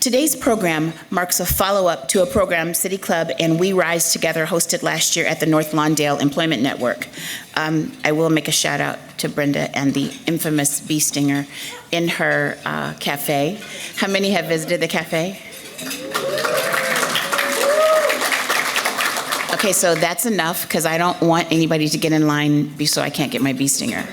Today's program marks a follow-up to a program City Club and We Rise Together hosted last year at the North Lawndale Employment Network. I will make a shout out to Brenda and the infamous bee stinger in her cafe. How many have visited the cafe? Okay, so that's enough because I don't want anybody to get in line so I can't get my bee stinger.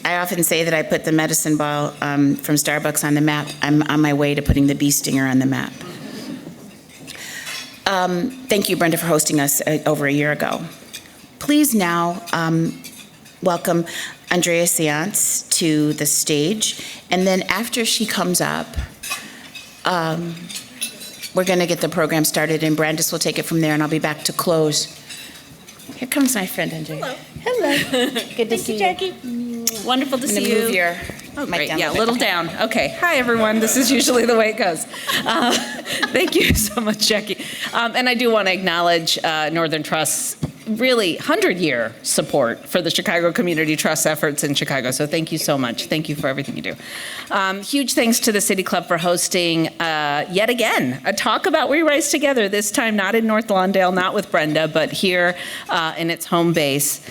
I often say that I put the medicine ball from Starbucks on the map. I'm on my way to putting the bee stinger on the map. Thank you, Brenda, for hosting us over a year ago. Please now welcome Andrea Sáenz to the stage. And then after she comes up, we're going to get the program started, and Brandis will take it from there, and I'll be back to close. Here comes my friend, Andrea. Hello. Good to see you. Jackie. Wonderful to see you. Move your mic down. Yeah, a little down. Okay. Hi, everyone. This is usually the way it goes. Thank you so much, Jackie. And I do want to acknowledge Northern Trust's really 100-year support for the Chicago Community Trust efforts in Chicago. So thank you so much. Thank you for everything you do. Huge thanks to the City Club for hosting, yet again, a talk about We Rise Together, this time not in North Lawndale, not with Brenda, but here in its home base.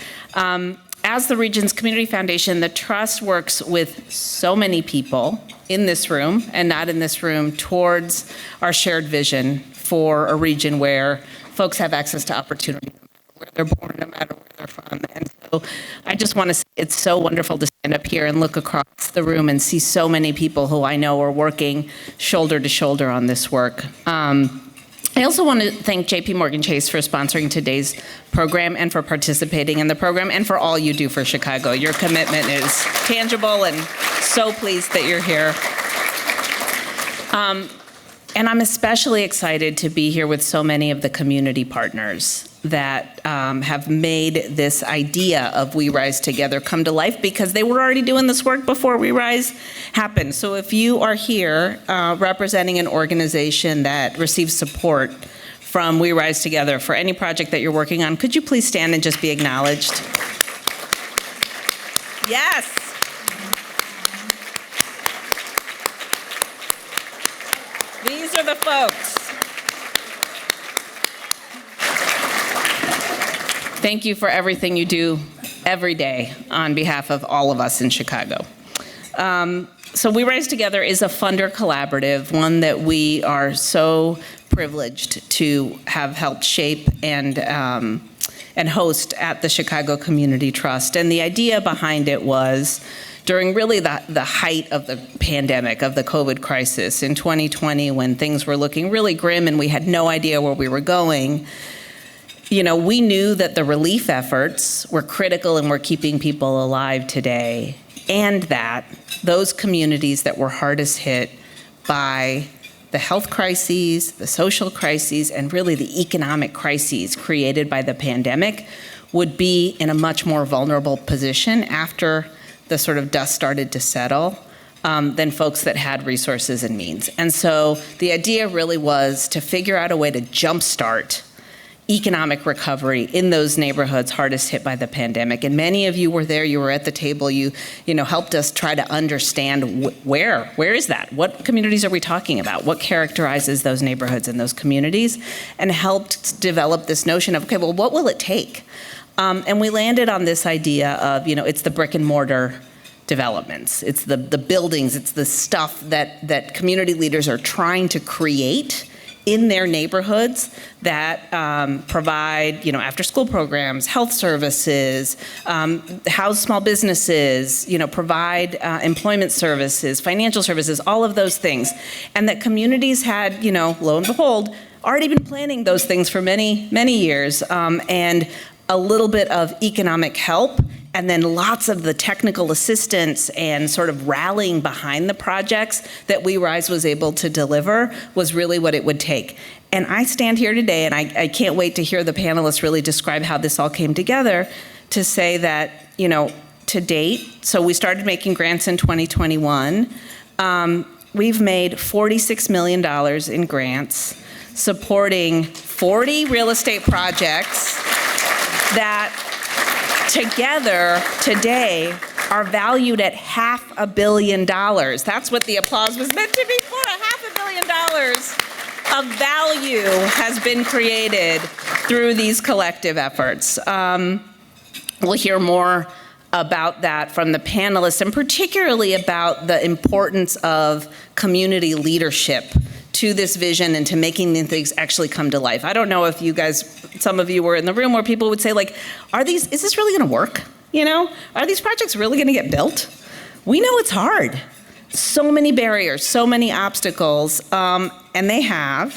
As the region's community foundation, the Trust works with so many people in this room and not in this room towards our shared vision for a region where folks have access to opportunity, where they're born, no matter where they're from. And so I just want to say it's so wonderful to stand up here and look across the room and see so many people who I know are working shoulder to shoulder on this work. I also want to thank JPMorgan Chase for sponsoring today's program and for participating in the program and for all you do for Chicago. Your commitment is tangible, and so pleased that you're here. And I'm especially excited to be here with so many of the community partners that have made this idea of We Rise Together come to life, because they were already doing this work before We Rise happened. So if you are here representing an organization that receives support from We Rise Together for any project that you're working on, could you please stand and just be acknowledged? Yes. These are the folks. Thank you for everything you do every day on behalf of all of us in Chicago. So We Rise Together is a funder collaborative, one that we are so privileged to have helped shape and host at the Chicago Community Trust. And the idea behind it was, during really the height of the pandemic, of the COVID crisis in 2020, when things were looking really grim and we had no idea where we were going, you know, we knew that the relief efforts were critical and were keeping people alive today, and that those communities that were hardest hit by the health crises, the social crises, and really the economic crises created by the pandemic would be in a much more vulnerable position after the sort of dust started to settle than folks that had resources and means. And so the idea really was to figure out a way to jumpstart economic recovery in those neighborhoods hardest hit by the pandemic. And many of you were there, you were at the table, you helped us try to understand where is that? What communities are we talking about? What characterizes those neighborhoods and those communities? And helped develop this notion of, okay, well, what will it take? And we landed on this idea of, it's the brick and mortar developments. It's the buildings, it's the stuff that community leaders are trying to create in their neighborhoods that provide, after-school programs, health services, house small businesses, provide employment services, financial services, all of those things. And that communities had, lo and behold, already been planning those things for many, many years, and a little bit of economic help, and then lots of the technical assistance and sort of rallying behind the projects that We Rise was able to deliver was really what it would take. And I stand here today, and I can't wait to hear the panelists really describe how this all came together, to say that, to date, so we started making grants in 2021, we've made $46 million in grants, supporting 40 real estate projects that together today are valued at $500 million. That's what the applause was meant to be for, $500 billion of value has been created through these collective efforts. We'll hear more about that from the panelists, and particularly about the importance of community leadership to this vision and to making these things actually come to life. I don't know if you guys, some of you were in the room where people would say, like, is this really gonna work? You know, are these projects really gonna get built? We know it's hard. So many barriers, so many obstacles, and they have.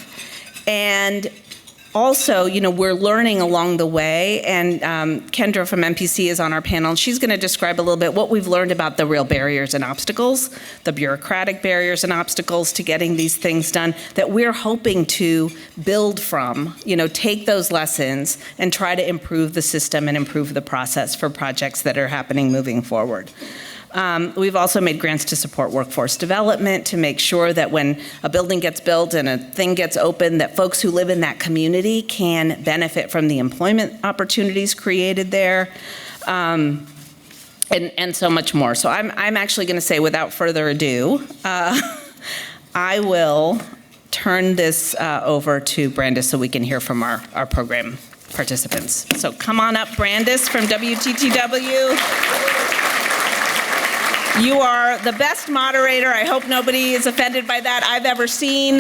And also, you know, we're learning along the way, and Kendra from MPC is on our panel, and she's gonna describe a little bit what we've learned about the real barriers and obstacles, the bureaucratic barriers and obstacles to getting these things done that we're hoping to build from, you know, take those lessons and try to improve the system and improve the process for projects that are happening moving forward. We've also made grants to support workforce development to make sure that when a building gets built and a thing gets open, that folks who live in that community can benefit from the employment opportunities created there, and so much more. So I'm actually going to say, without further ado, I will turn this over to Brandis so we can hear from our program participants. So come on up, Brandis from WTTW. You are the best moderator, I hope nobody is offended by that, I've ever seen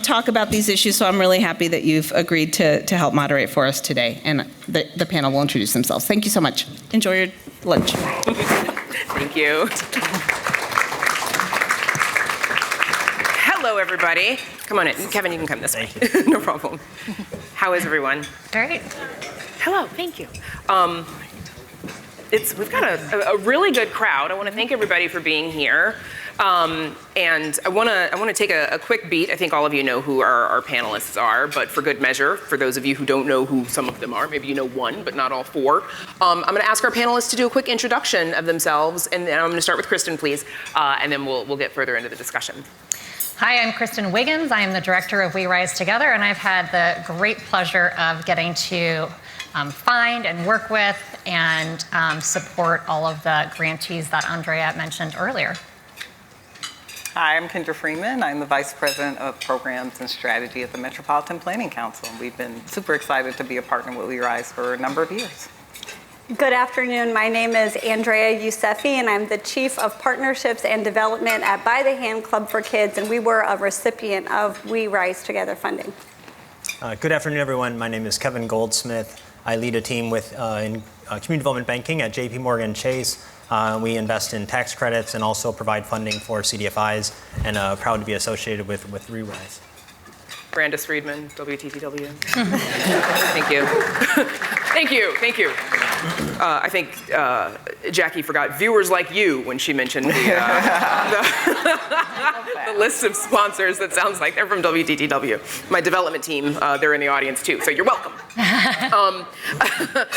talk about these issues, so I'm really happy that you've agreed to help moderate for us today. And the panel will introduce themselves. Thank you so much. Enjoy your lunch. Thank you. Hello, everybody. Come on in. Kevin, you can come this way. No problem. How is everyone? Great. Hello, thank you. We've got a really good crowd. I want to thank everybody for being here. And I want to take a quick beat. I think all of you know who our panelists are, but for good measure, for those of you who don't know who some of them are, maybe you know one, but not all four, I'm going to ask our panelists to do a quick introduction of themselves, and then I'm going to start with Christen, please, and then we'll get further into the discussion. Hi, I'm Christen Wiggins. I am the director of We Rise Together, and I've had the great pleasure of getting to find and work with and support all of the grantees that Andrea mentioned earlier. Hi, I'm Kendra Freeman. I'm the Vice President of Programs and Strategy at the Metropolitan Planning Council. We've been super excited to be a partner with We Rise for a number of years. Good afternoon. My name is Andrea Yousfi, and I'm the Chief of Partnerships and Development at By the Hand Club for Kids, and we were a recipient of We Rise Together funding. Good afternoon, everyone. My name is Kevin Goldsmith. I lead a team in community development banking at JPMorgan Chase. We invest in tax credits and also provide funding for CDFIs, and proud to be associated with Rerise. Brandis Freidman, WTTW. Thank you. Thank you. I think Jackie forgot viewers like you when she mentioned the list of sponsors that sounds like they're from WTTW. My development team, they're in the audience too, so you're welcome.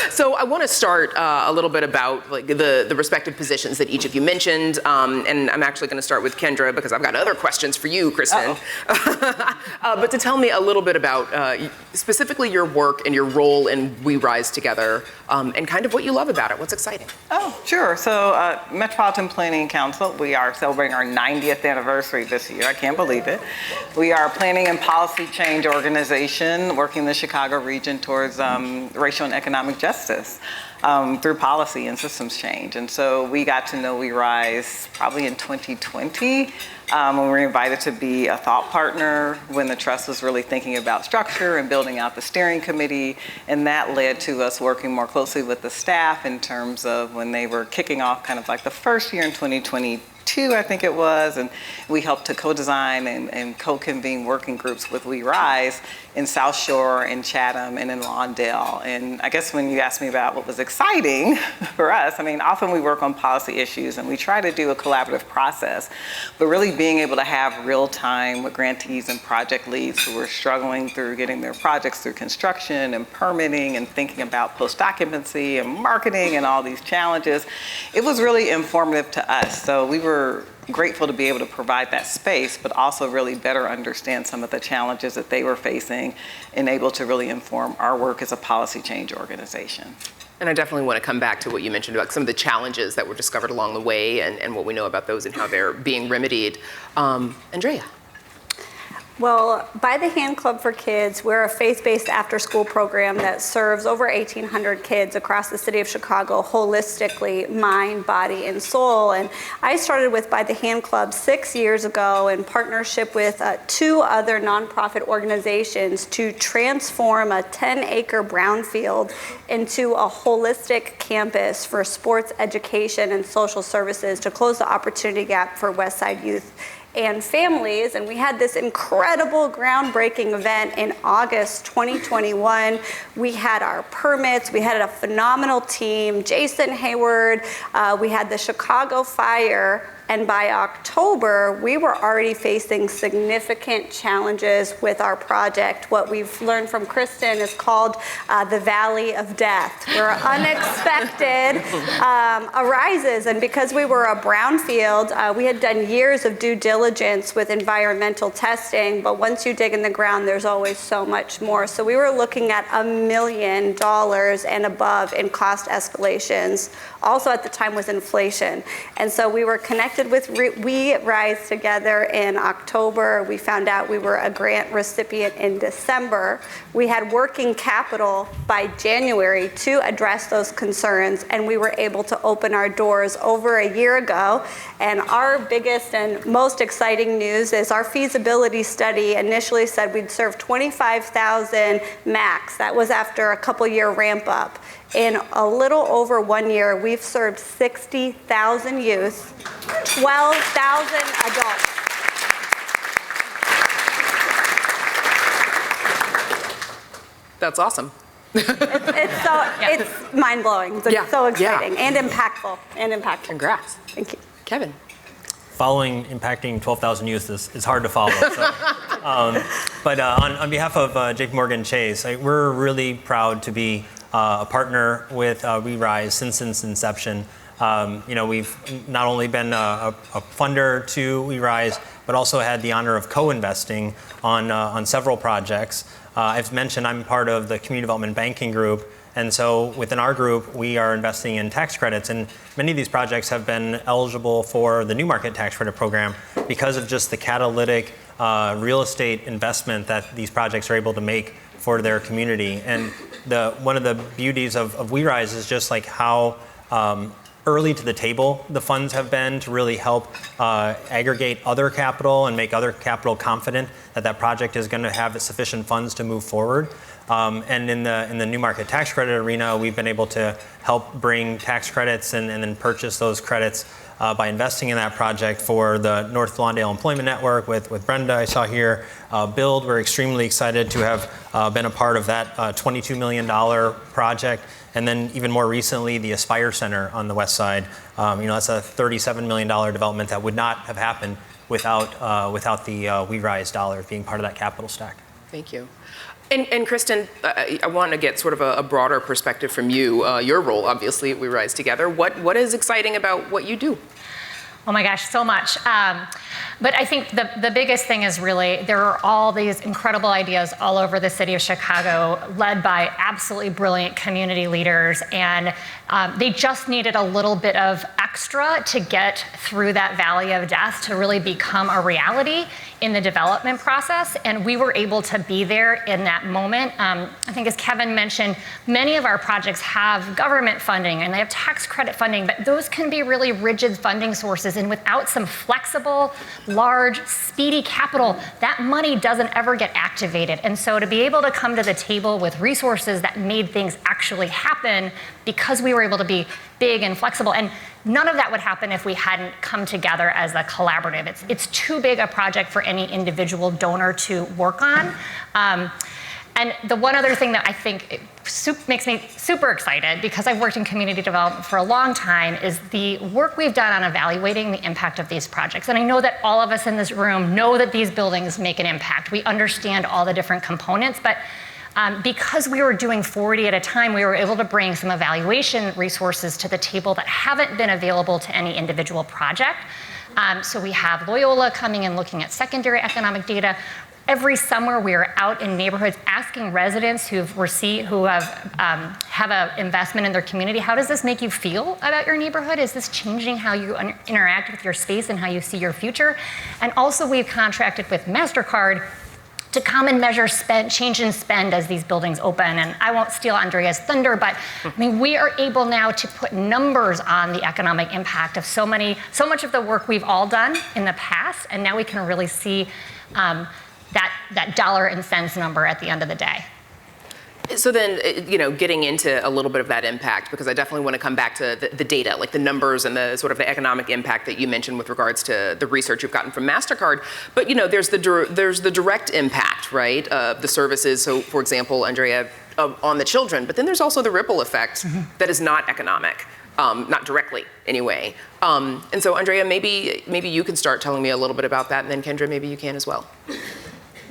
So I want to start a little bit about the respective positions that each of you mentioned, and I'm actually going to start with Kendra because I've got other questions for you, Christen. But to tell me a little bit about specifically your work and your role in We Rise Together, and kind of what you love about it. What's exciting? Oh, sure. So Metropolitan Planning Council, we are celebrating our 90th anniversary this year. I can't believe it. We are a planning and policy change organization working in the Chicago region towards racial and economic justice through policy and systems change. And so we got to know We Rise probably in 2020 when we were invited to be a thought partner when the trust was really thinking about structure and building out the steering committee. And that led to us working more closely with the staff in terms of when they were kicking off kind of like the first year in 2022, I think it was, and we helped to co-design and co-convene working groups with We Rise in South Shore, in Chatham, and in Lawndale. And I guess when you asked me about what was exciting for us, I mean, often we work on policy issues and we try to do a collaborative process, but really being able to have real time with grantees and project leads who are struggling through getting their projects through construction and permitting and thinking about post-occupancy and marketing and all these challenges, it was really informative to us. So we were grateful to be able to provide that space, but also really better understand some of the challenges that they were facing and able to really inform our work as a policy change organization. And I definitely want to come back to what you mentioned about some of the challenges that were discovered along the way and what we know about those and how they're being remedied. Andrea. Well, By the Hand Club for Kids, we're a faith-based after-school program that serves over 1,800 kids across the city of Chicago holistically, mind, body, and soul. And I started with By the Hand Club 6 years ago in partnership with 2 other nonprofit organizations to transform a 10-acre brownfield into a holistic campus for sports education and social services to close the opportunity gap for West Side youth and families. And we had this incredible groundbreaking event in August 2021. We had our permits, we had a phenomenal team, Jason Hayward, we had the Chicago Fire, and by October, we were already facing significant challenges with our project. What we've learned from Christen is called the Valley of Death, where unexpected arises. And because we were a brownfield, we had done years of due diligence with environmental testing, but once you dig in the ground, there's always so much more. So we were looking at $1 million and above in cost escalations. Also at the time was inflation. And so we were connected with We Rise Together in October. We found out we were a grant recipient in December. We had working capital by January to address those concerns, and we were able to open our doors over a year ago. And our biggest and most exciting news is our feasibility study initially said we'd serve 25,000 max. That was after a couple-year ramp up. In a little over 1 year, we've served 60,000 youth, 12,000 adults. That's awesome. It's mind-blowing. It's so exciting and impactful. Congrats. Thank you. Kevin. Following impacting 12,000 youth is hard to follow. So, but on behalf of JPMorgan Chase, we're really proud to be a partner with We Rise since its inception. We've not only been a funder to We Rise, but also had the honor of co-investing on several projects. I've mentioned I'm part of the Community Development Banking Group, and so within our group, we are investing in tax credits, and many of these projects have been eligible for the New Market Tax Credit Program because of just the catalytic real estate investment that these projects are able to make for their community. And one of the beauties of We Rise is just like how early to the table the funds have been to really help aggregate other capital and make other capital confident that that project is going to have sufficient funds to move forward. And in the New Market Tax Credit arena, we've been able to help bring tax credits and then purchase those credits by investing in that project for the North Lawndale Employment Network with Brenda, I saw here. Build, we're extremely excited to have been a part of that $22 million project. And then even more recently, the Aspire Center on the west side. That's a $37 million development that would not have happened without the We Rise dollars being part of that capital stack. Thank you. And Christen, I want to get sort of a broader perspective from you. Your role, obviously, at We Rise Together. What is exciting about what you do? Oh my gosh, so much. But I think the biggest thing is really there are all these incredible ideas all over the city of Chicago led by absolutely brilliant community leaders, and they just needed a little bit of extra to get through that valley of death to really become a reality in the development process, and we were able to be there in that moment. I think as Kevin mentioned, many of our projects have government funding and they have tax credit funding, but those can be really rigid funding sources, and without some flexible, large, speedy capital, that money doesn't ever get activated. And so to be able to come to the table with resources that made things actually happen because we were able to be big and flexible, and none of that would happen if we hadn't come together as a collaborative. It's too big a project for any individual donor to work on. And the one other thing that I think makes me super excited, because I've worked in community development for a long time, is the work we've done on evaluating the impact of these projects. And I know that all of us in this room know that these buildings make an impact. We understand all the different components, but because we were doing 40 at a time, we were able to bring some evaluation resources to the table that haven't been available to any individual project. So we have Loyola coming and looking at secondary economic data. Every summer, we are out in neighborhoods asking residents who have an investment in their community, how does this make you feel about your neighborhood? Is this changing how you interact with your space and how you see your future? And also, we've contracted with Mastercard to come and measure change in spend as these buildings open. And I won't steal Andrea's thunder, but I mean, we are able now to put numbers on the economic impact of so much of the work we've all done in the past, and now we can really see that dollar and cents number at the end of the day. So then, getting into a little bit of that impact, because I definitely want to come back to the data, like the numbers and the sort of the economic impact that you mentioned with regards to the research you've gotten from Mastercard. But there's the direct impact, right, of the services. So, for example, Andrea, on the children. But then there's also the ripple effect that is not economic. Not directly, anyway. And so, Andrea, maybe you can start telling me a little bit about that, and then Kendra, maybe you can as well.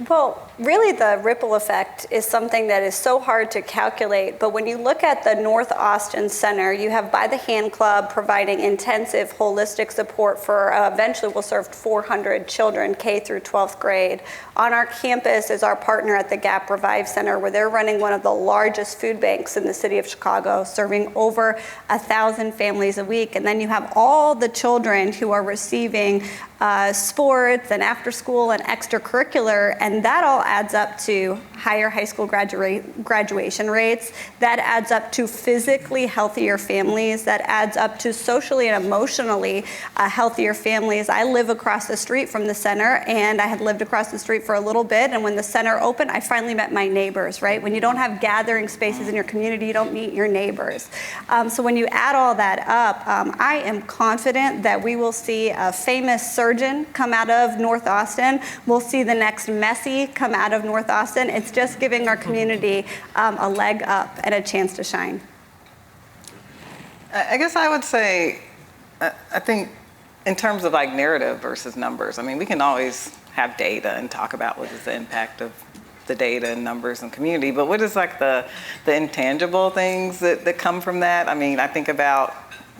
Well, really the ripple effect is something that is so hard to calculate, but when you look at the North Austin Center, you have By the Hand Club providing intensive holistic support for eventually we'll serve 400 children, K through 12th grade. On our campus is our partner at the Gap Revive Center, where they're running one of the largest food banks in the city of Chicago, serving over 1,000 families a week. And then you have all the children who are receiving sports and after school and extracurricular, and that all adds up to higher high school graduation rates. That adds up to physically healthier families. That adds up to socially and emotionally healthier families. I live across the street from the center, and I had lived across the street for a little bit, and when the center opened, I finally met my neighbors, right? When you don't have gathering spaces in your community, you don't meet your neighbors. So when you add all that up, I am confident that we will see a famous surgeon come out of North Austin. We'll see the next Messi come out of North Austin. It's just giving our community a leg up and a chance to shine. I guess I would say, I think in terms of like narrative versus numbers, I mean, we can always have data and talk about what is the impact of the data and numbers and community, but what is like the intangible things that come from that? I mean, I think about,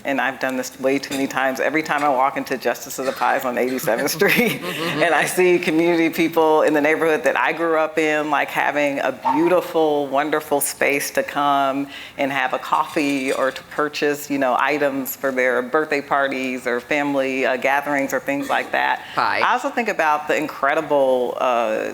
and I've done this way too many times, every time I walk into Justice of the Pies on 87th Street and I see community people in the neighborhood that I grew up in, like having a beautiful, wonderful space to come and have a coffee or to purchase, items for their birthday parties or family gatherings or things like that. Pie. I also think about the incredible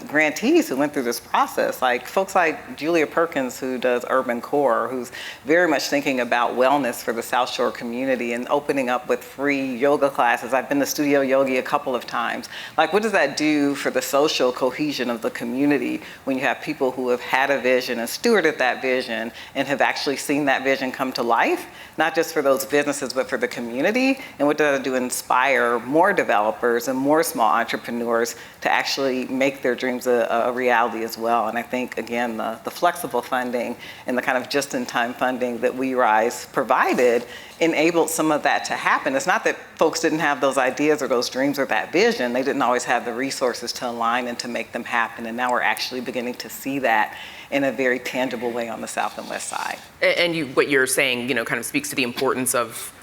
grantees who went through this process, like folks like Julia Perkins, who does Urban Core, who's very much thinking about wellness for the South Shore community and opening up with free yoga classes. I've been to Studio Yogi a couple of times. Like, what does that do for the social cohesion of the community when you have people who have had a vision and stewarded that vision and have actually seen that vision come to life, not just for those businesses, but for the community? And what does that do to inspire more developers and more small entrepreneurs to actually make their dreams a reality as well? And I think, again, the flexible funding and the kind of just-in-time funding that We Rise provided enabled some of that to happen. It's not that folks didn't have those ideas or those dreams or that vision. They didn't always have the resources to align and to make them happen. And now we're actually beginning to see that in a very tangible way on the South and West side. And what you're saying, kind of speaks to the importance of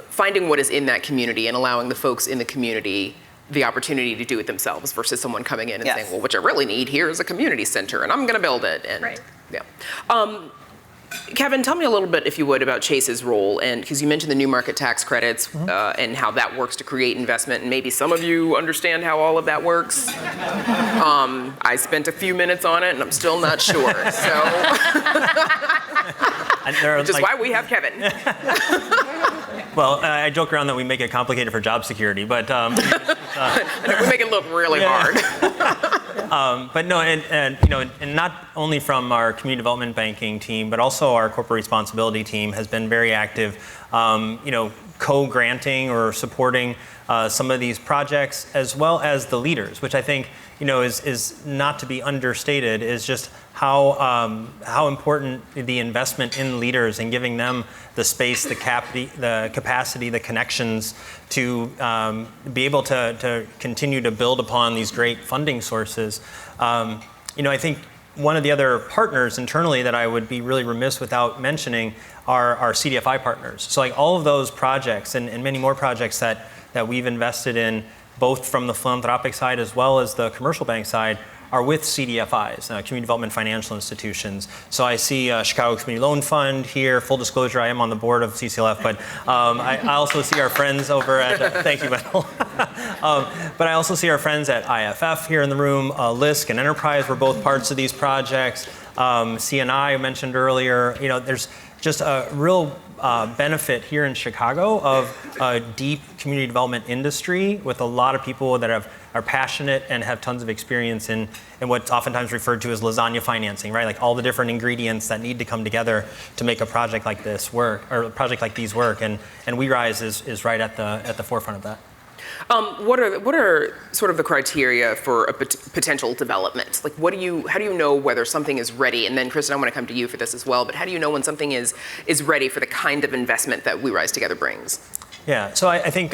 finding what is in that community and allowing the folks in the community the opportunity to do it themselves versus someone coming in and saying, well, what you really need here is a community center, and I'm going to build it. And, right. Yeah. Kevin, tell me a little bit, if you would, about Chase's role, and because you mentioned the new market tax credits and how that works to create investment, and maybe some of you understand how all of that works. I spent a few minutes on it, and I'm still not sure. So, which is why we have Kevin. Well, I joke around that we make it complicated for job security, but we make it look really hard. But no, and not only from our community development banking team, but also our corporate responsibility team has been very active, co-granting or supporting some of these projects, as well as the leaders, which I think is not to be understated, is just how important the investment in leaders and giving them the space, the capacity, the connections to be able to continue to build upon these great funding sources. I think one of the other partners internally that I would be really remiss without mentioning are our CDFI partners. So like all of those projects and many more projects that we've invested in both from the philanthropic side as well as the commercial bank side, are with CDFIs, Community Development Financial Institutions. So I see Chicago Community Loan Fund here. Full disclosure, I am on the board of CCLF, but I also see our friends over at, thank you, Mel. But I also see our friends at IFF here in the room. LISC and Enterprise were both parts of these projects. CNI I mentioned earlier. You know, there's just a real benefit here in Chicago of a deep community development industry with a lot of people that are passionate and have tons of experience in what's oftentimes referred to as lasagna financing, right? Like all the different ingredients that need to come together to make a project like this work, or a project like these work, and WeRise is right at the forefront of that. What are sort of the criteria for a potential development? Like, how do you know whether something is ready? And then, Christen, I want to come to you for this as well. But how do you know when something is ready for the kind of investment that We Rise Together brings? Yeah, so I think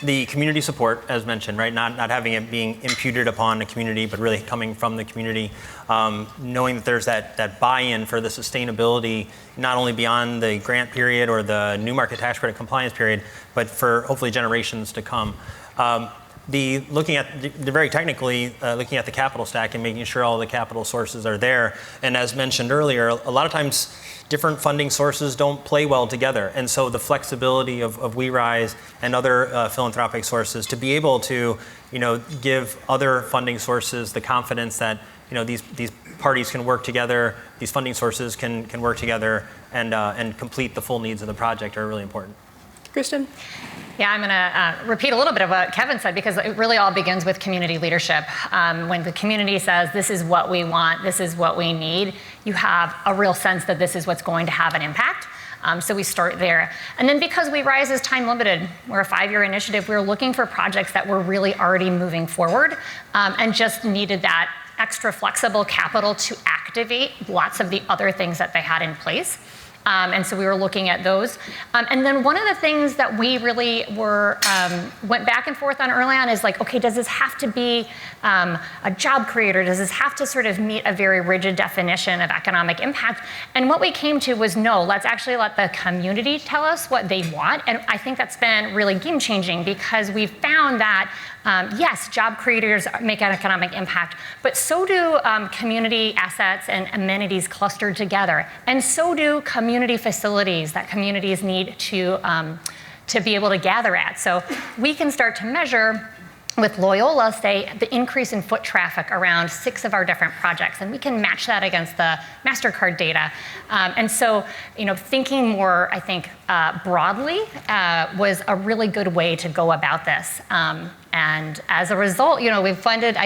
the community support, as mentioned, right? Not having it being imputed upon the community, but really coming from the community, knowing that there's that buy-in for the sustainability, not only beyond the grant period or the new market tax credit compliance period, but for hopefully generations to come. Looking at very technically, looking at the capital stack and making sure all the capital sources are there. And as mentioned earlier, a lot of times different funding sources don't play well together. And so the flexibility of WeRise and other philanthropic sources to be able to, give other funding sources the confidence that, these parties can work together, these funding sources can work together and complete the full needs of the project are really important. Christen? Yeah, I'm going to repeat a little bit of what Kevin said, because it really all begins with community leadership. When the community says, this is what we want, this is what we need, you have a real sense that this is what's going to have an impact. So we start there. And then because We Rise is time limited, we're a 5-year initiative, we're looking for projects that were really already moving forward and just needed that extra flexible capital to activate lots of the other things that they had in place. And so we were looking at those. And then one of the things that we really went back and forth on early on is like, okay, does this have to be a job creator? Does this have to sort of meet a very rigid definition of economic impact? And what we came to was no, let's actually let the community tell us what they want. And I think that's been really game changing, because we've found that yes, job creators make an economic impact, but so do community assets and amenities clustered together. And so do community facilities that communities need to be able to gather at. So we can start to measure with Loyola, say, the increase in foot traffic around 6 of our different projects, and we can match that against the Mastercard data. And so, thinking more, I think, broadly was a really good way to go about this. And as a result, we've funded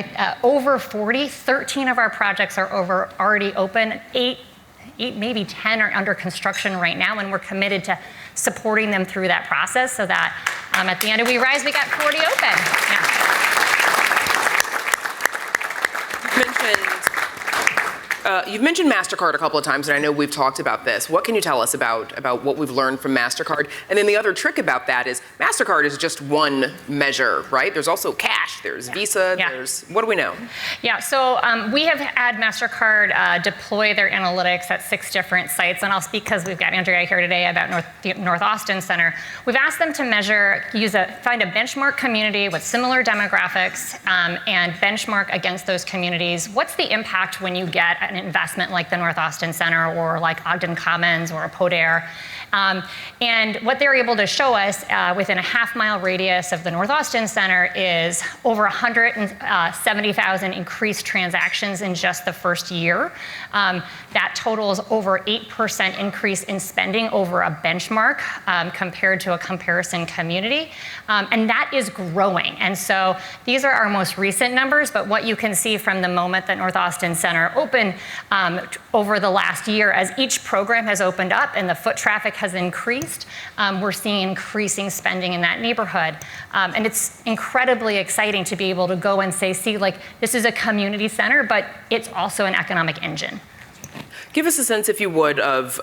over 40, 13 of our projects are already open, 8, maybe 10 are under construction right now, and we're committed to supporting them through that process so that at the end of We Rise, we got 40 open. Yeah. You've mentioned Mastercard a couple of times, and I know we've talked about this. What can you tell us about what we've learned from Mastercard? And then the other trick about that is Mastercard is just one measure, right? There's also cash, there's Visa, there's, what do we know? Yeah, so we have had Mastercard deploy their analytics at 6 different sites, and I'll speak because we've got Andrea here today about North Austin Center. We've asked them to measure, find a benchmark community with similar demographics and benchmark against those communities. What's the impact when you get an investment like the North Austin Center or like Ogden Commons or a Podair? And what they're able to show us within a half-mile radius of the North Austin Center is over 170,000 increased transactions in just the first year. That totals over 8% increase in spending over a benchmark compared to a comparison community. And that is growing. And so these are our most recent numbers, but what you can see from the moment that North Austin Center opened over the last year, as each program has opened up and the foot traffic has increased, we're seeing increasing spending in that neighborhood. And it's incredibly exciting to be able to go and say, see, like, this is a community center, but it's also an economic engine. Give us a sense, if you would, of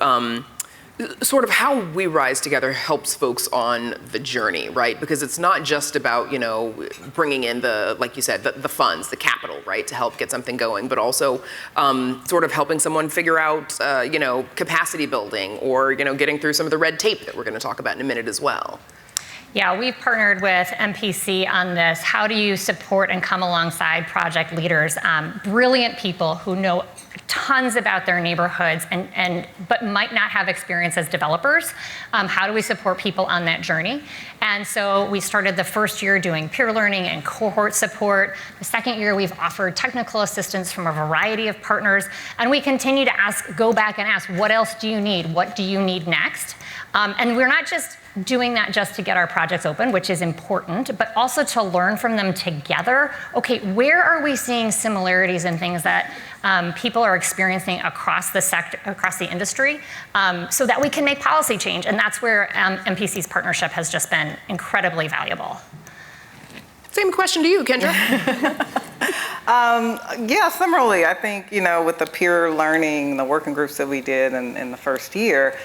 sort of how We Rise Together helps folks on the journey, right? Because it's not just about, bringing in like you said, the funds, the capital, right, to help get something going, but also sort of helping someone figure out, capacity building or, getting through some of the red tape that we're going to talk about in a minute as well. Yeah, we've partnered with MPC on this. How do you support and come alongside project leaders, brilliant people who know tons about their neighborhoods but might not have experience as developers? How do we support people on that journey? And so we started the first year doing peer learning and cohort support. The second year, we've offered technical assistance from a variety of partners. And we continue to go back and ask, what else do you need? What do you need next? And we're not just doing that just to get our projects open, which is important, but also to learn from them together. Okay, where are we seeing similarities in things that people are experiencing across the sector, across the industry, so that we can make policy change? And that's where MPC's partnership has just been incredibly valuable. Same question to you, Kendra. Yeah, similarly, I think, with the peer learning, the working groups that we did in the first year,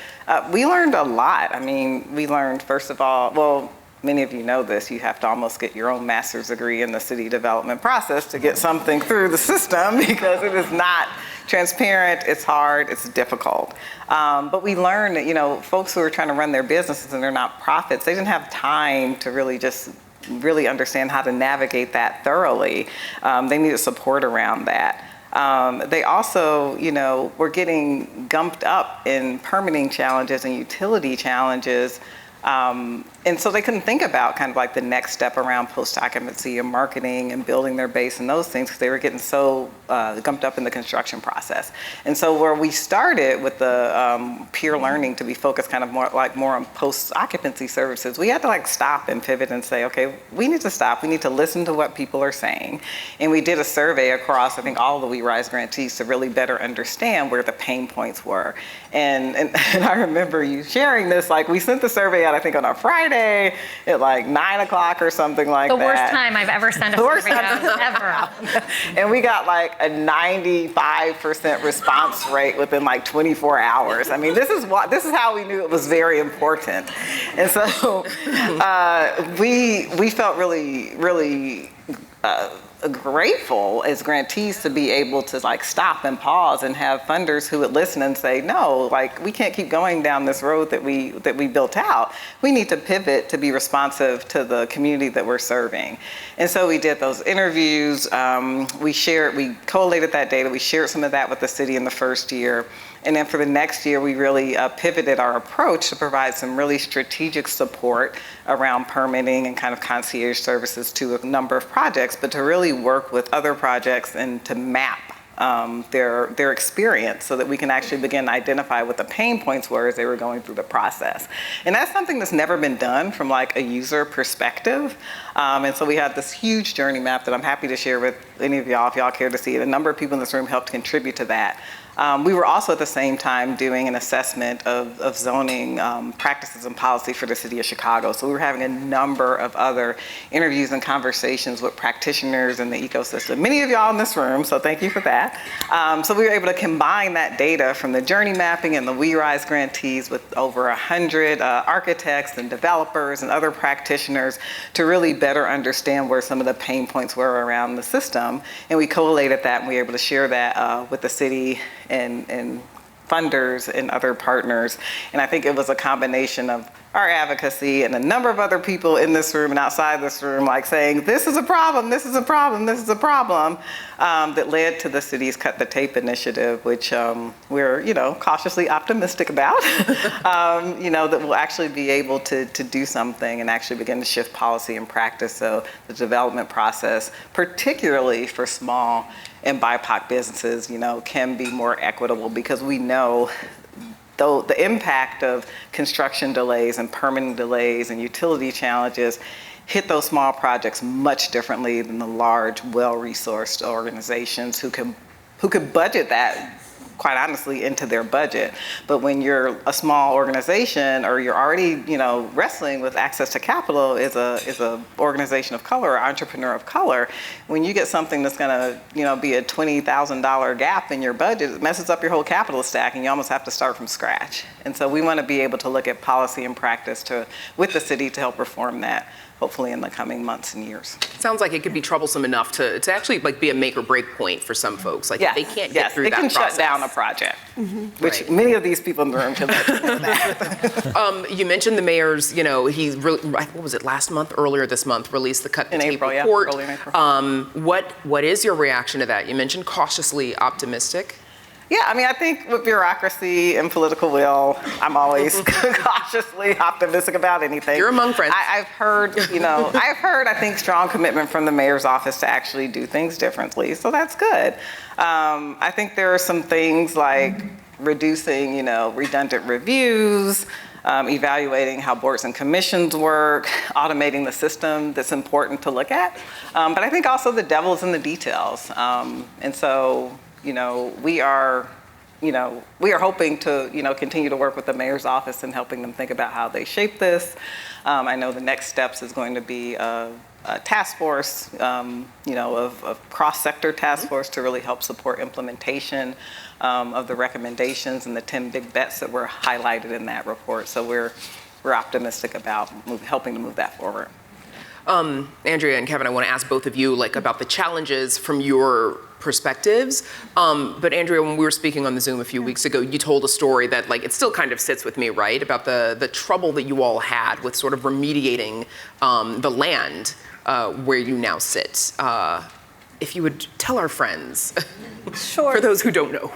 we learned a lot. I mean, we learned, first of all, well, many of you know this, you have to almost get your own master's degree in the city development process to get something through the system because it is not transparent, it's hard, it's difficult. But we learned that, folks who are trying to run their businesses and they're not profits, they didn't have time to really understand how to navigate that thoroughly. They needed support around that. They also, were getting gumped up in permitting challenges and utility challenges. And so they couldn't think about kind of like the next step around post-occupancy and marketing and building their base and those things because they were getting so gumped up in the construction process. And so where we started with the peer learning to be focused kind of more on post-occupancy services, we had to stop and pivot and say, okay, we need to stop. We need to listen to what people are saying. And we did a survey across, I think, all the We Rise grantees to really better understand where the pain points were. And I remember you sharing this, we sent the survey out, I think, on a Friday at 9 o'clock or something like that. The worst time I've ever sent a survey out, ever. And we got a 95% response rate within 24 hours. I mean, this is how we knew it was very important. And so we felt really grateful as grantees to be able to stop and pause and have funders who would listen and say, no, we can't keep going down this road that we built out. We need to pivot to be responsive to the community that we're serving. And so we did those interviews. We collated that data. We shared some of that with the city in the first year. And then for the next year, we really pivoted our approach to provide some really strategic support around permitting and kind of concierge services to a number of projects, but to really work with other projects and to map their experience so that we can actually begin to identify what the pain points were as they were going through the process. And that's something that's never been done from a user perspective. And so we had this huge journey map that I'm happy to share with any of y'all if y'all care to see it. A number of people in this room helped contribute to that. We were also at the same time doing an assessment of zoning practices and policy for the city of Chicago. So we were having a number of other interviews and conversations with practitioners in the ecosystem. Many of y'all in this room, so thank you for that. So we were able to combine that data from the journey mapping and the We Rise grantees with over 100 architects and developers and other practitioners to really better understand where some of the pain points were around the system. And we collated that and we were able to share that with the city and funders and other partners. And I think it was a combination of our advocacy and a number of other people in this room and outside this room saying, this is a problem, this is a problem, this is a problem, that led to the city's Cut the Tape initiative, which we're cautiously optimistic about, that we'll actually be able to do something and actually begin to shift policy and practice so the development process, particularly for small and BIPOC businesses, can be more equitable because we know though the impact of construction delays and permitting delays and utility challenges hit those small projects much differently than the large, well-resourced organizations who could budget that, quite honestly, into their budget. But when you're a small organization or you're already, wrestling with access to capital as a organization of color or entrepreneur of color, when you get something that's gonna, be a $20,000 gap in your budget, it messes up your whole capital stack and you almost have to start from scratch. And so we want to be able to look at policy and practice with the city to help reform that hopefully in the coming months and years. Sounds like it could be troublesome enough to actually like be a make or break point for some folks. Like Yes, they can't get through it that can process. shut down a project, which Right. many of these people in the room can that. You mentioned the mayor's, what was it, earlier this month, released the cut the In tape April, yeah, report. early in April. What is your reaction to that? You mentioned cautiously optimistic. Yeah, I mean, I think with bureaucracy and political will, I'm always cautiously optimistic about anything. You're among friends. I've heard, I think, strong commitment from the mayor's office to actually do things differently, so that's good. I think there are some things like reducing, redundant reviews, evaluating how boards and commissions work, automating the system that's important to look at. But I think also the devil's in the details. And so, we are hoping to, continue to work with the mayor's office and helping them think about how they shape this. I know the next steps is going to be a task force, of cross-sector task force to really help support implementation of the recommendations and the 10 big bets that were highlighted in that report. So we're optimistic about helping to move that forward. Andrea and Kevin, I want to ask both of you about the challenges from your perspectives. But Andrea, when we were speaking on the Zoom a few weeks ago, you told a story that it still kind of sits with me, right? About the trouble that you all had with sort of remediating the land where you now sit. If you would tell our friends, Sure. for those who don't know.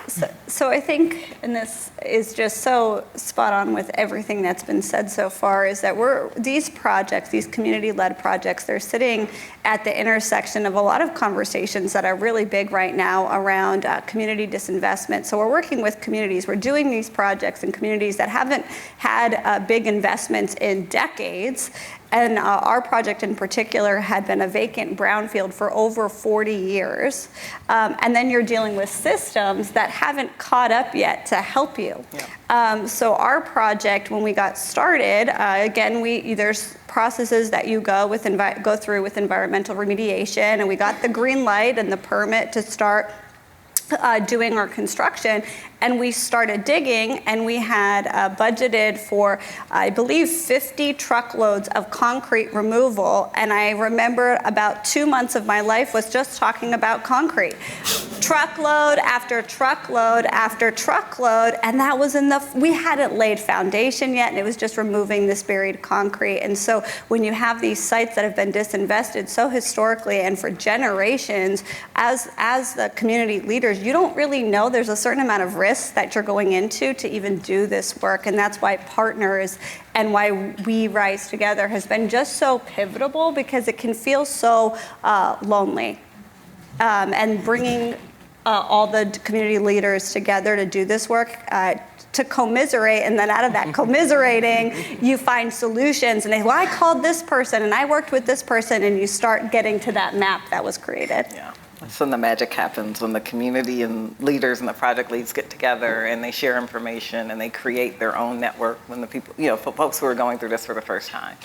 So I think, and this is just so spot on with everything that's been said so far, is that these projects, these community-led projects, they're sitting at the intersection of a lot of conversations that are really big right now around community disinvestment. So we're working with communities. We're doing these projects in communities that haven't had big investments in decades. And our project in particular had been a vacant brownfield for over 40 years. And then you're dealing with systems that haven't caught up yet to help you. Yeah. So our project, when we got started, again, there's processes that you go through with environmental remediation, and we got the green light and the permit to start doing our construction, and we started digging, and we had budgeted for, I believe, 50 truckloads of concrete removal, and I remember about 2 months of my life was just talking about concrete. Truckload after truckload after truckload, and that was we hadn't laid foundation yet, and it was just removing this buried concrete. And so when you have these sites that have been disinvested so historically and for generations, as the community leaders, you don't really know. There's a certain amount of risk that you're going into to even do this work, and that's why partners and why We Rise Together has been just so pivotal, because it can feel so lonely. And bringing all the community leaders together to do this work, to commiserate, and then out of that commiserating, you find solutions, and I called this person, and I worked with this person, and you start getting to that map that was created. Yeah. That's when the magic happens, when the community and leaders and the project leads get together and they share information and they create their own network when the people, for folks who are going through this for the first time.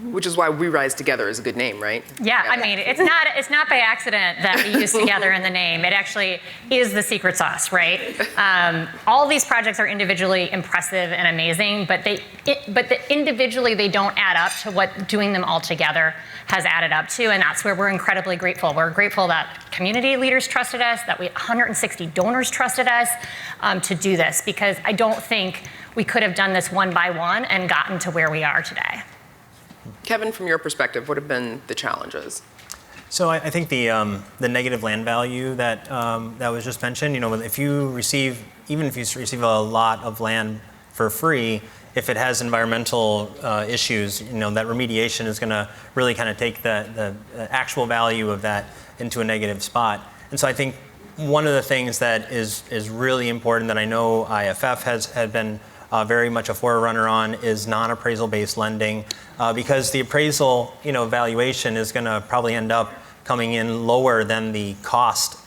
Which is why We Rise Together is a good name, right? Yeah, I mean, it's not by accident that we use together in the name. It actually is the secret sauce, right? All of these projects are individually impressive and amazing, but individually they don't add up to what doing them all together has added up to, and that's where we're incredibly grateful. We're grateful that community leaders trusted us, that 160 donors trusted us to do this, because I don't think we could have done this one by one and gotten to where we are today. Kevin, from your perspective, what have been the challenges? So I think the negative land value that was just mentioned, if you receive a lot of land for free, if it has environmental issues, that remediation is going to really kind of take the actual value of that into a negative spot. And so I think one of the things that is really important that I know IFF had been very much a forerunner on is non-appraisal based lending, because the appraisal valuation is going to probably end up coming in lower than the cost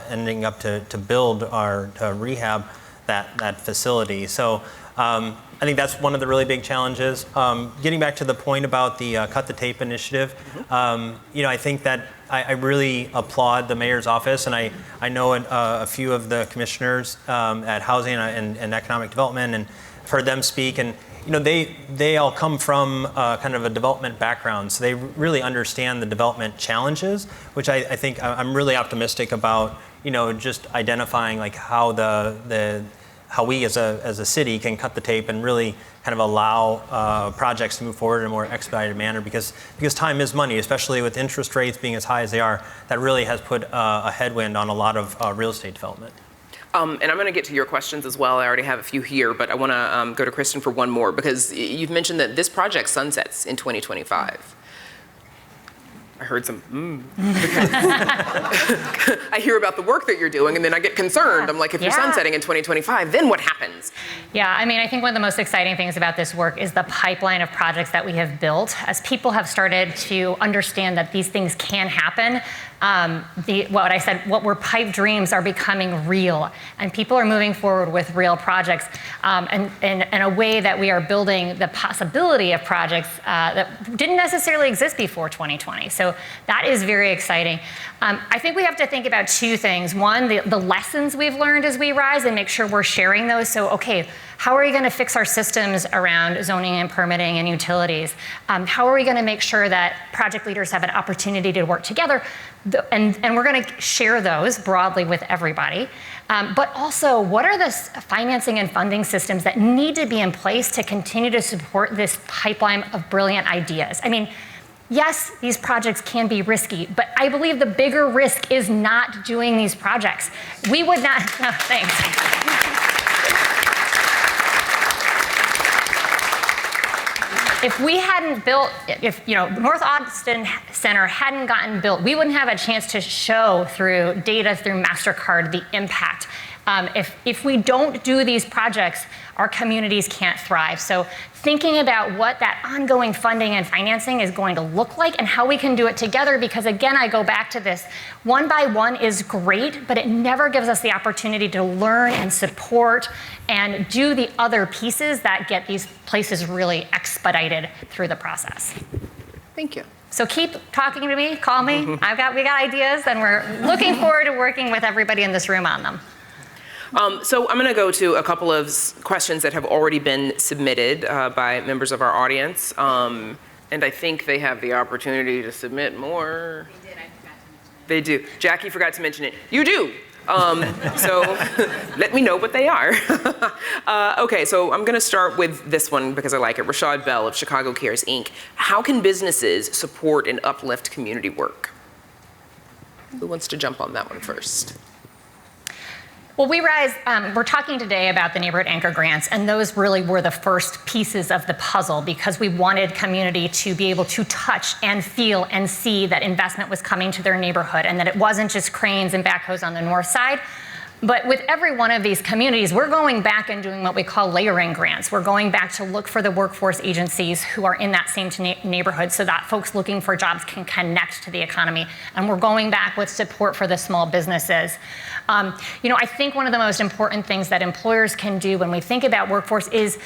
ending up to build or to rehab that facility. So I think that's one of the really big challenges. Getting back to the point about the Cut the Tape initiative, I think that I really applaud the mayor's office, and I know a few of the commissioners at Housing and Economic Development, and I've heard them speak, and they all come from kind of a development background, so they really understand the development challenges, which I think I'm really optimistic about. Just identifying like how how we as a city can cut the tape and really kind of allow projects to move forward in a more expedited manner, because time is money, especially with interest rates being as high as they are. That really has put a headwind on a lot of real estate development. And I'm going to get to your questions as well. I already have a few here, but I want to go to Christen for one more, because you've mentioned that this project sunsets in 2025. I heard some, I hear about the work that you're doing, and then I get concerned. I'm like, if you're sunsetting in 2025, then what happens? Yeah, I mean, I think one of the most exciting things about this work is the pipeline of projects that we have built. As people have started to understand that these things can happen, what were pipe dreams are becoming real, and people are moving forward with real projects, and in a way that we are building the possibility of projects that didn't necessarily exist before 2020. So that is very exciting. I think we have to think about two things. One, the lessons we've learned as we rise, and make sure we're sharing those. So, okay, how are we going to fix our systems around zoning and permitting and utilities? How are we going to make sure that project leaders have an opportunity to work together? And we're going to share those broadly with everybody. But also, what are the financing and funding systems that need to be in place to continue to support this pipeline of brilliant ideas? I mean, yes, these projects can be risky, but I believe the bigger risk is not doing these projects. We would not, no, thanks. If we hadn't built, North Austin Center hadn't gotten built, we wouldn't have a chance to show through data, through Mastercard, the impact. If we don't do these projects, our communities can't thrive. So thinking about what that ongoing funding and financing is going to look like and how we can do it together, because again, I go back to this, one by one is great, but it never gives us the opportunity to learn and support and do the other pieces that get these places really expedited through the process. Thank you. So keep talking to me, call me. We got ideas, and we're looking forward to working with everybody in this room on them. So I'm going to go to a couple of questions that have already been submitted by members of our audience. And I think they have the opportunity to submit more. They did, I forgot to mention it. They do. Jackie forgot to mention it. You do. So let me know what they are. Okay, so I'm going to start with this one because I like it. Rashad Bell of Chicago Cares, Inc. How can businesses support and uplift community work? Who wants to jump on that one first? Well, We Rise, we're talking today about the neighborhood anchor grants, and those really were the first pieces of the puzzle because we wanted community to be able to touch and feel and see that investment was coming to their neighborhood and that it wasn't just cranes and backhoes on the north side. But with every one of these communities, we're going back and doing what we call layering grants. We're going back to look for the workforce agencies who are in that same neighborhood so that folks looking for jobs can connect to the economy. And we're going back with support for the small businesses. I think one of the most important things that employers can do when we think about workforce is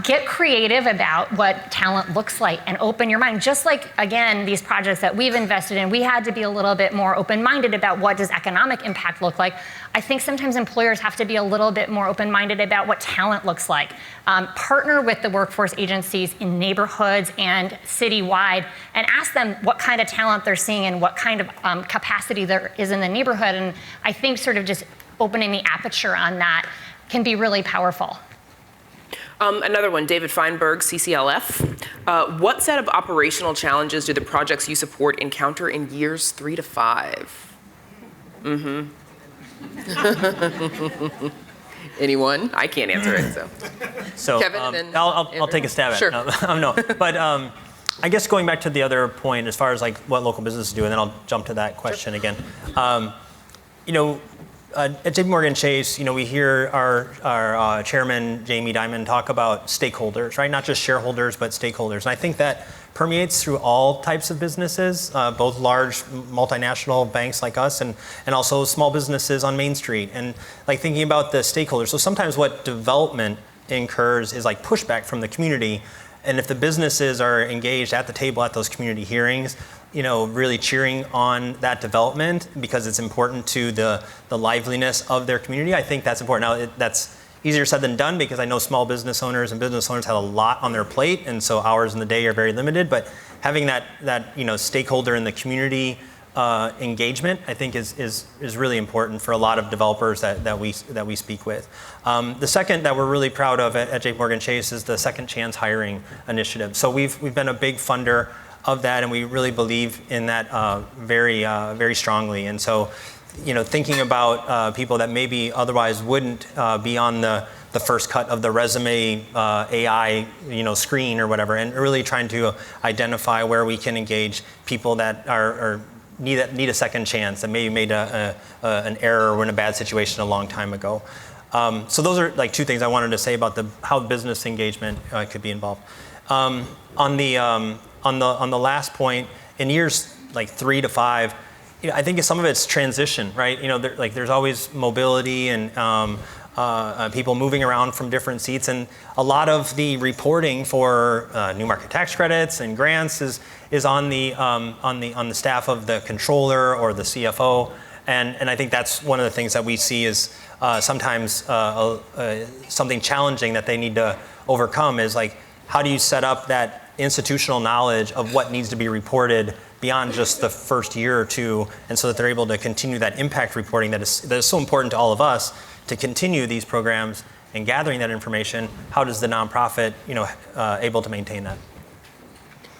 get creative about what talent looks like and open your mind. Just like, again, these projects that we've invested in, we had to be a little bit more open-minded about what does economic impact look like. I think sometimes employers have to be a little bit more open-minded about what talent looks like. Partner with the workforce agencies in neighborhoods and citywide and ask them what kind of talent they're seeing and what kind of capacity there is in the neighborhood. And I think sort of just opening the aperture on that can be really powerful. Another one, David Feinberg, CCLF. What set of operational challenges do the projects you support encounter in years 3 to 5? Anyone? I can't answer it, So Kevin, and then I'll take a stab at it. Sure. No, but I guess going back to the other point as far as like what local businesses do, and then I'll jump to that question again. At JPMorgan Chase, we hear our chairman, Jamie Dimon, talk about stakeholders, right? Not just shareholders, but stakeholders. And I think that permeates through all types of businesses, both large multinational banks like us and also small businesses on Main Street. And like thinking about the stakeholders. So sometimes what development incurs is like pushback from the community. And if the businesses are engaged at the table at those community hearings, really cheering on that development because it's important to the liveliness of their community, I think that's important. Now, that's easier said than done because I know small business owners and business owners have a lot on their plate, and so hours in the day are very limited. But having that stakeholder in the community engagement, I think is really important for a lot of developers that we speak with. The second that we're really proud of at JPMorgan Chase is the Second Chance Hiring Initiative. So we've been a big funder of that, and we really believe in that very strongly. And so, thinking about people that maybe otherwise wouldn't be on the first cut of the resume AI screen or whatever, and really trying to identify where we can engage people that need a second chance, that maybe made an error or were in a bad situation a long time ago. So those are like two things I wanted to say about how business engagement could be involved. On the last point, in years like 3 to 5, I think some of it's transition, right? There's always mobility and people moving around from different seats, and a lot of the reporting for new market tax credits and grants is on the staff of the controller or the CFO, and I think that's one of the things that we see is sometimes something challenging that they need to overcome is like, how do you set up that institutional knowledge of what needs to be reported beyond just the first year or two, and so that they're able to continue that impact reporting that is so important to all of us to continue these programs and gathering that information. How does the nonprofit, able to maintain that?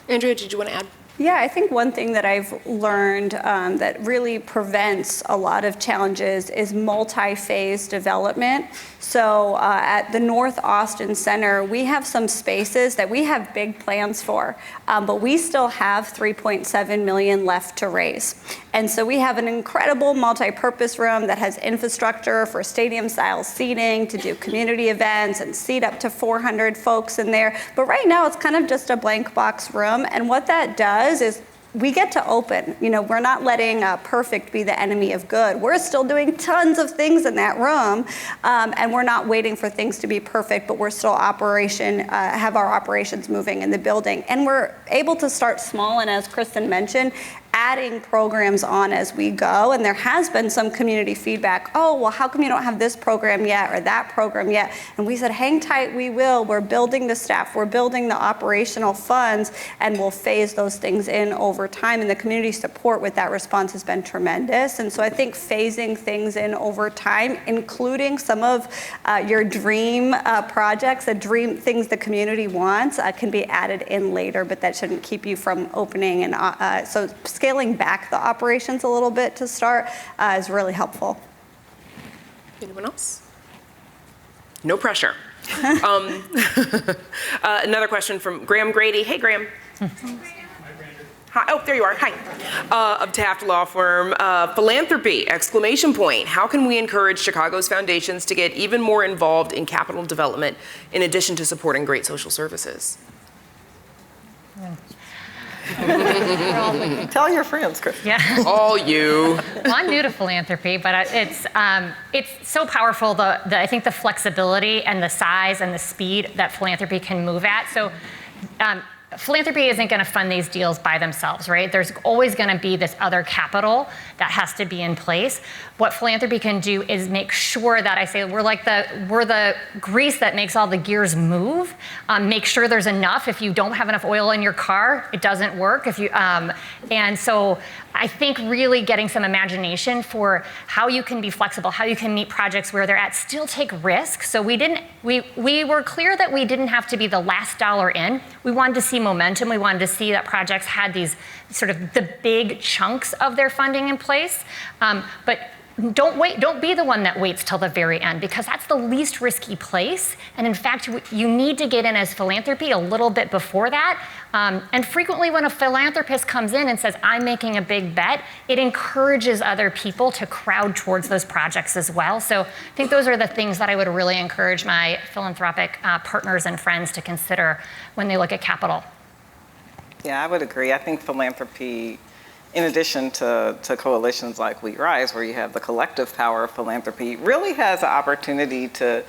Andrea, did you want to add? Yeah, I think one thing that I've learned that really prevents a lot of challenges is multi-phase development. So at the North Austin Center, we have some spaces that we have big plans for, but we still have $3.7 million left to raise. And so we have an incredible multi-purpose room that has infrastructure for stadium-style seating to do community events and seat up to 400 folks in there. But right now, it's kind of just a blank box room. And what that does is we get to open. We're not letting perfect be the enemy of good. We're still doing tons of things in that room, and we're not waiting for things to be perfect, but we're still have our operations moving in the building. And we're able to start small, and as Christen mentioned, adding programs on as we go. And there has been some community feedback. Oh, well, how come you don't have this program yet or that program yet? And we said, hang tight, we will. We're building the staff, we're building the operational funds, and we'll phase those things in over time. And the community support with that response has been tremendous. And so I think phasing things in over time, including some of your dream projects, the dream things the community wants, can be added in later, but that shouldn't keep you from opening. And so scaling back the operations a little bit to start is really helpful. Anyone else? No pressure. Another question from Graham Grady. Hey, Graham. Hi. Oh, there you are. Hi. Of Taft Law Firm. Philanthropy, exclamation point. How can we encourage Chicago's foundations to get even more involved in capital development in addition to supporting great social services? Tell your friends, Christen. Yeah. All you. Well, I'm new to philanthropy, but it's so powerful. I think the flexibility and the size and the speed that philanthropy can move at. So. Philanthropy isn't going to fund these deals by themselves, right? There's always going to be this other capital that has to be in place. What philanthropy can do is make sure that we're the grease that makes all the gears move. Make sure there's enough. If you don't have enough oil in your car, it doesn't work. And so I think really getting some imagination for how you can be flexible, how you can meet projects where they're at, still take risks. So we were clear that we didn't have to be the last dollar in. We wanted to see momentum. We wanted to see that projects had these sort of the big chunks of their funding in place. But don't wait. Don't be the one that waits till the very end, because that's the least risky place. And in fact, you need to get in as philanthropy a little bit before that. And frequently when a philanthropist comes in and says, I'm making a big bet, it encourages other people to crowd towards those projects as well. So I think those are the things that I would really encourage my philanthropic partners and friends to consider when they look at capital. Yeah, I would agree. I think philanthropy, in addition to coalitions like We Rise, where you have the collective power of philanthropy, really has an opportunity to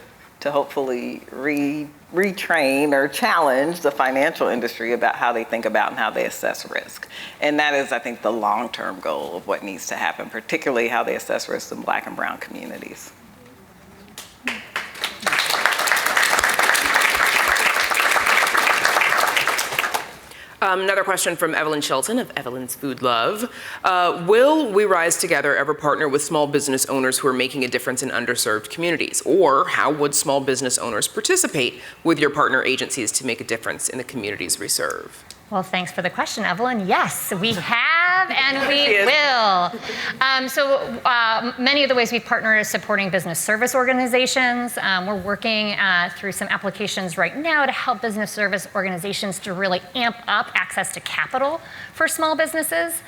hopefully retrain or challenge the financial industry about how they think about and how they assess risk. And that is, I think, the long-term goal of what needs to happen, particularly how they assess risk in Black and brown communities. Another question from Evelyn Shelton of Evelyn's Food Love. Will We Rise Together ever partner with small business owners who are making a difference in underserved communities? Or how would small business owners participate with your partner agencies to make a difference in the communities we serve? Well, thanks for the question, Evelyn. Yes, we have and we will. Many of the ways we partner is supporting business service organizations. We're working through some applications right now to help business service organizations to really amp up access to capital for small businesses.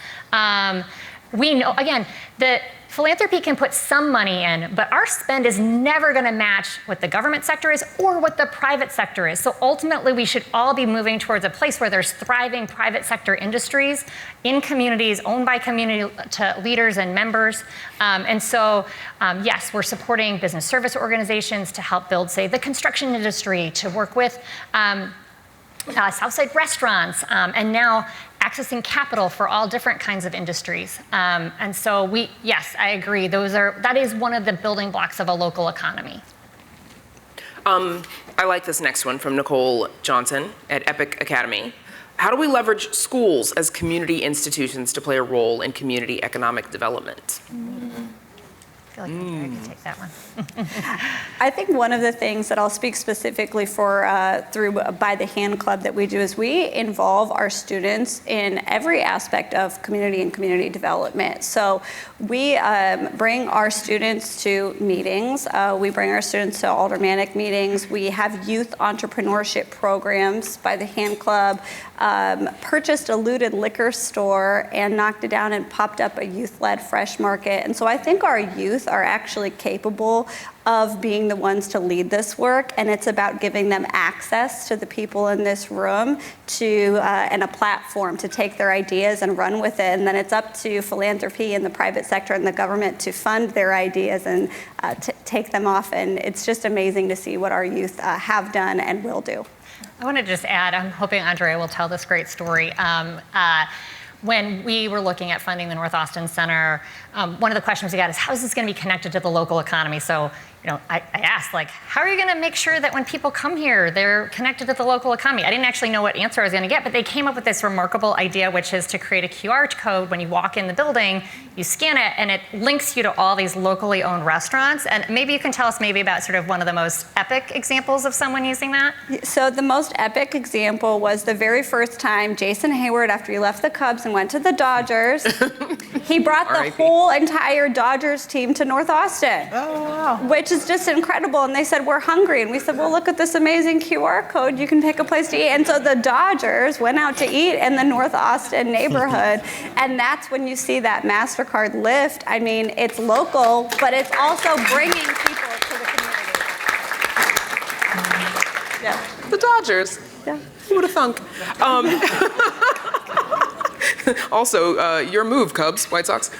We know, again, that philanthropy can put some money in, but our spend is never going to match what the government sector is or what the private sector is. So ultimately, we should all be moving towards a place where there's thriving private sector industries in communities owned by community leaders and members. Yes, we're supporting business service organizations to help build, say, the construction industry, to work with Southside restaurants, and now accessing capital for all different kinds of industries. Yes, I agree. That is one of the building blocks of a local economy. I like this next one from Nicole Johnson at Epic Academy. How do we leverage schools as community institutions to play a role in community economic development? I feel like Andrea could take that one. I think one of the things that I'll speak specifically for through By the Hand Club that we do is we involve our students in every aspect of community and community development. So we bring our students to meetings. We bring our students to aldermanic meetings. We have youth entrepreneurship programs. By the Hand Club purchased a looted liquor store and knocked it down and popped up a youth-led fresh market. And so I think our youth are actually capable of being the ones to lead this work, and it's about giving them access to the people in this room and a platform to take their ideas and run with it. And then it's up to philanthropy and the private sector and the government to fund their ideas and take them off. And it's just amazing to see what our youth have done and will do. I want to just add, I'm hoping Andrea will tell this great story. When we were looking at funding the North Austin Center, one of the questions we got is, how is this going to be connected to the local economy? So, I asked, how are you going to make sure that when people come here, they're connected to the local economy? I didn't actually know what answer I was going to get, but they came up with this remarkable idea, which is to create a QR code when you walk in the building, you scan it, and it links you to all these locally owned restaurants. And maybe you can tell us maybe about sort of one of the most epic examples of someone using that? So the most epic example was the very first time Jason Hayward, after he left the Cubs and went to the Dodgers, he brought the whole entire Dodgers team to North Austin. Oh, wow. Which is just incredible. And they said, we're hungry. And we said, well, look at this amazing QR code. You can pick a place to eat. And so the Dodgers went out to eat in the North Austin neighborhood. And that's when you see that MasterCard lift. I mean, it's local, but it's also bringing people to the community. Yeah. The Dodgers. Yeah. Who would have thunk? Also, your move, Cubs, White Sox.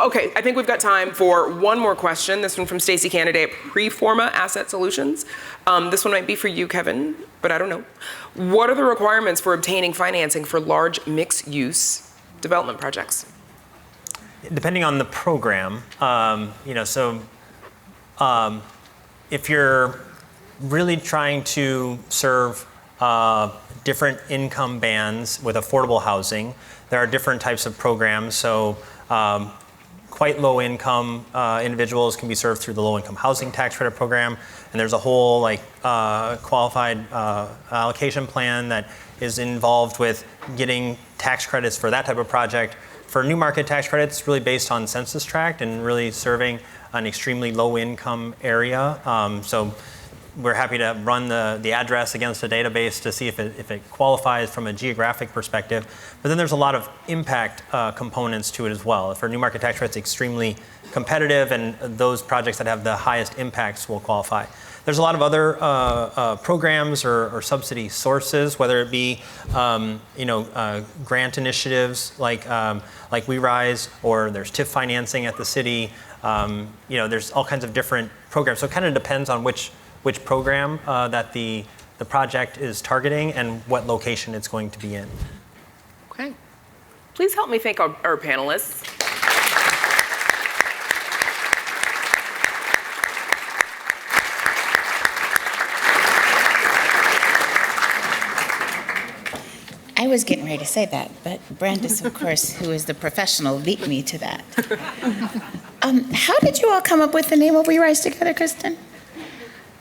Okay, I think we've got time for one more question. This one from Stacy Candidate, Preforma Asset Solutions. This one might be for you, Kevin, but I don't know. What are the requirements for obtaining financing for large mixed-use development projects? Depending on the program, if you're really trying to serve different income bands with affordable housing, there are different types of programs. So quite low income individuals can be served through the low income housing tax credit program. And there's a whole qualified allocation plan that is involved with getting tax credits for that type of project. For new market tax credits, it's really based on census tract and really serving an extremely low income area. So we're happy to run the address against a database to see if it qualifies from a geographic perspective. But then there's a lot of impact components to it as well. For new market tax credits, extremely competitive, and those projects that have the highest impacts will qualify. There's a lot of other programs or subsidy sources, whether it be grant initiatives like We Rise, or there's TIF financing at the city. There's all kinds of different programs. So it kind of depends on which program that the project is targeting and what location it's going to be in. Okay. Please help me thank our panelists. I was getting ready to say that, but Brandis, of course, who is the professional, beat me to that. How did you all come up with the name of We Rise Together, Christen?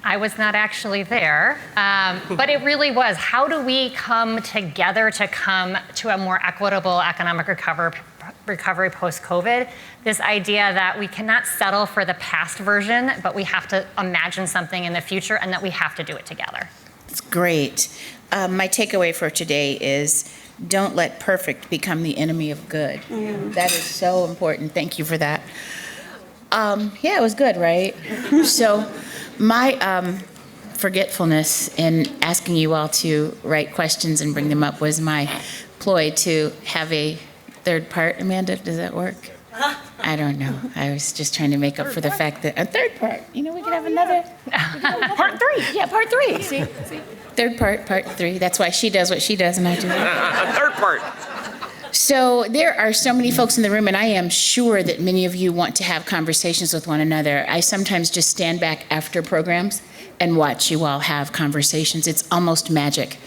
I was not actually there, but it really was. How do we come together to come to a more equitable economic recovery post-COVID? This idea that we cannot settle for the past version, but we have to imagine something in the future and that we have to do it together. It's great. My takeaway for today is don't let perfect become the enemy of good. That is so important. Thank you for that. Yeah, it was good, right? So my forgetfulness in asking you all to write questions and bring them up was my ploy to have a third part. Amanda, does that work? I don't know. I was just trying to make up for the fact that a third part, we could have another. Part 3. Yeah, part 3. See? Third part, part 3. That's why she does what she does and I do that. Third part. So there are so many folks in the room, and I am sure that many of you want to have conversations with one another. I sometimes just stand back after programs and watch you all have conversations. It's almost magic.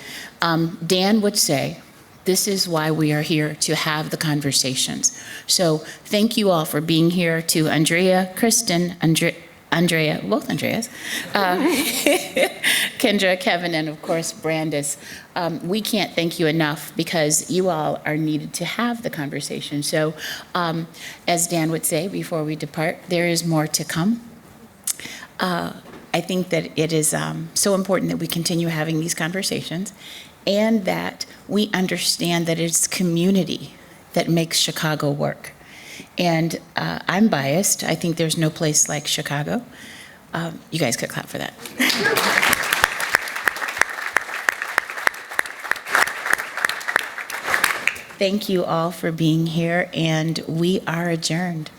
Dan would say, this is why we are here, to have the conversations. So thank you all for being here. To Andrea, Christen, Andrea, both Andreas, Kendra, Kevin, and of course, Brandis. We can't thank you enough because you all are needed to have the conversation. So as Dan would say before we depart, there is more to come. I think that it is so important that we continue having these conversations and that we understand that it's community that makes Chicago work. And I'm biased. I think there's no place like Chicago. You guys could clap for that. Thank you all for being here, and we are adjourned.